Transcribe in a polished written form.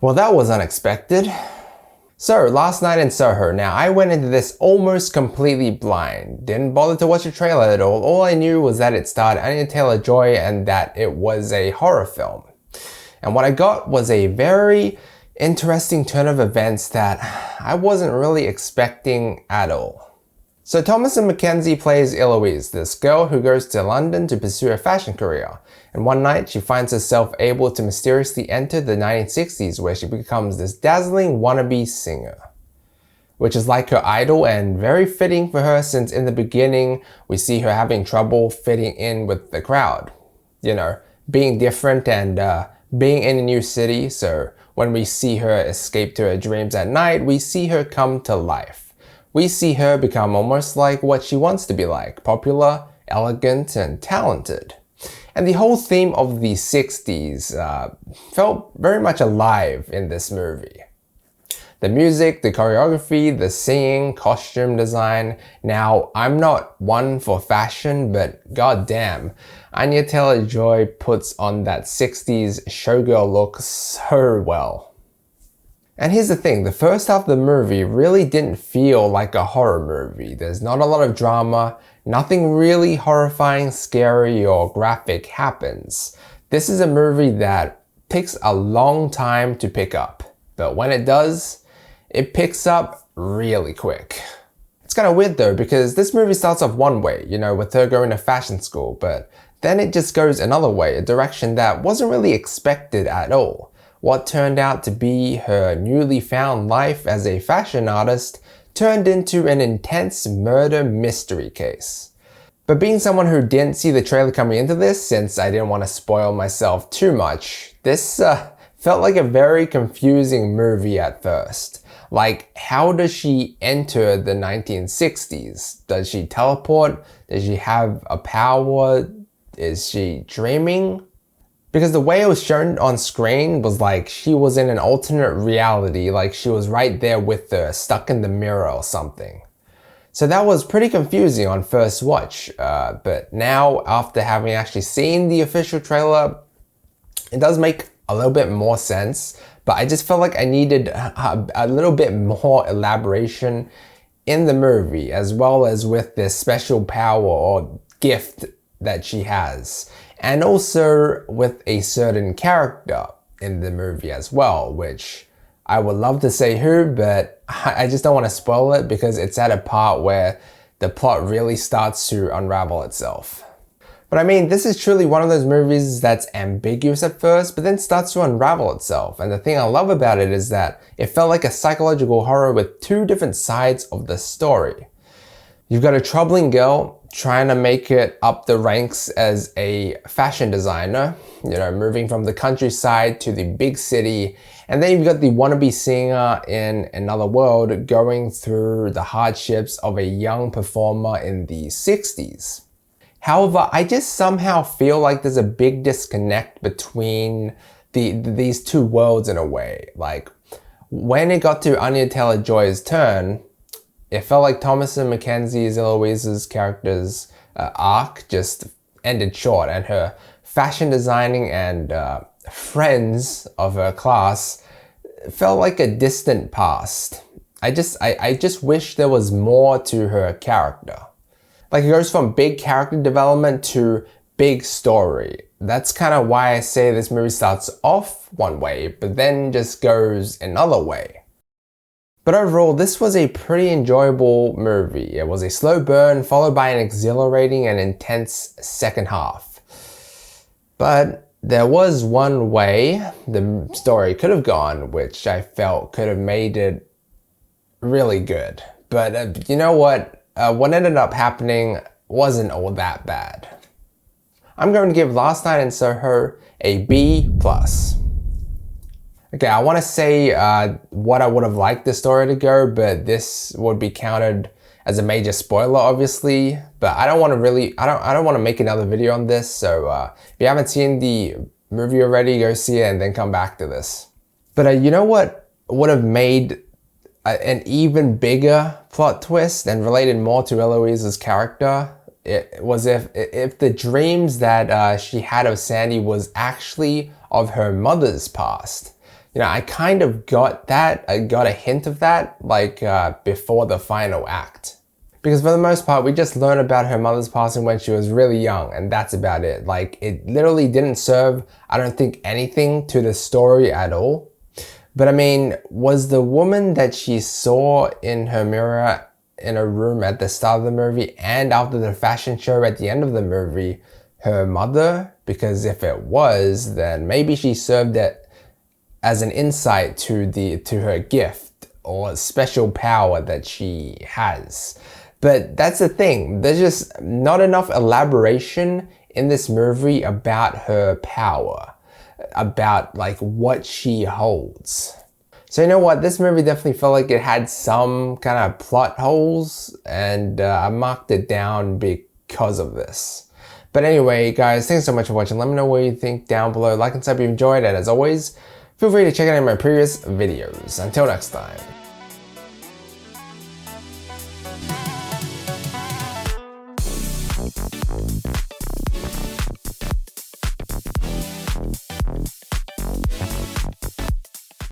Well, that was unexpected. So, Last Night in Soho. Now, I went into this almost completely blind. Didn't bother to watch the trailer at all. All I knew was that it starred Anya Taylor-Joy and that it was a horror film. And what I got was a very interesting turn of events that I wasn't really expecting at all. So Thomasin McKenzie plays Eloise, this girl who goes to London to pursue a fashion career. And one night she finds herself able to mysteriously enter the 1960s where she becomes this dazzling wannabe singer. Which is like her idol and very fitting for her since in the beginning we see her having trouble fitting in with the crowd. You know, being different and being in a new city, so when we see her escape to her dreams at night, we see her come to life. We see her become almost like what she wants to be like, popular, elegant, and talented. And the whole theme of the 60s felt very much alive in this movie. The music, the choreography, the singing, costume design. Now, I'm not one for fashion, but goddamn, Anya Taylor-Joy puts on that 60s showgirl look so well. And here's the thing, the first half of the movie really didn't feel like a horror movie. There's not a lot of drama, nothing really horrifying, scary, or graphic happens. This is a movie that takes a long time to pick up, but when it does, it picks up really quick. It's kind of weird though, because this movie starts off one way, you know, with her going to fashion school, but then it just goes another way, a direction that wasn't really expected at all. What turned out to be her newly found life as a fashion artist turned into an intense murder mystery case. But being someone who didn't see the trailer coming into this, since I didn't want to spoil myself too much, this felt like a very confusing movie at first. Like, how does she enter the 1960s? Does she teleport? Does she have a power? Is she dreaming? Because the way it was shown on screen was like she was in an alternate reality, like she was right there with her, stuck in the mirror or something. So that was pretty confusing on first watch, but now after having actually seen the official trailer, it does make a little bit more sense, but I just felt like I needed a little bit more elaboration in the movie, as well as with this special power or gift that she has. And also with a certain character in the movie as well, which I would love to say who, but I just don't want to spoil it because it's at a part where the plot really starts to unravel itself. But I mean, this is truly one of those movies that's ambiguous at first, but then starts to unravel itself. And the thing I love about it is that it felt like a psychological horror with two different sides of the story. You've got a troubling girl trying to make it up the ranks as a fashion designer, you know, moving from the countryside to the big city. And then you've got the wannabe singer in another world going through the hardships of a young performer in the 60s. However, I just somehow feel like there's a big disconnect between these two worlds in a way. Like, when it got to Anya Taylor-Joy's turn, it felt like Thomasin McKenzie's Eloise's character's arc just ended short, and her fashion designing and friends of her class felt like a distant past. I just wish there was more to her character. Like, it goes from big character development to big story. That's kind of why I say this movie starts off one way, but then just goes another way. But overall, this was a pretty enjoyable movie. It was a slow burn followed by an exhilarating and intense second half. But there was one way the story could have gone, which I felt could have made it really good. But you know what? What ended up happening wasn't all that bad. I'm going to give Last Night in Soho a B+. Okay, I want to say what I would have liked the story to go, but this would be counted as a major spoiler, obviously. But I don't want to make another video on this. So if you haven't seen the movie already, go see it and then come back to this. But you know what would have made an even bigger plot twist and related more to Eloise's character? It was if the dreams that she had of Sandy was actually of her mother's past. You know, I kind of got that, I got a hint of that, like before the final act. Because for the most part, we just learn about her mother's passing when she was really young, and that's about it. Like, it literally didn't serve, I don't think, anything to the story at all. But I mean, was the woman that she saw in her mirror in a room at the start of the movie and after the fashion show at the end of the movie her mother? Because if it was, then maybe she served it as an insight to her gift or special power that she has. But that's the thing, there's just not enough elaboration in this movie about her power, about like what she holds. So you know what, this movie definitely felt like it had some kind of plot holes, and I marked it down because of this. But anyway guys, thanks so much for watching. Let me know what you think down below. Like and sub if you enjoyed, and as always, feel free to check out my previous videos. Until next time.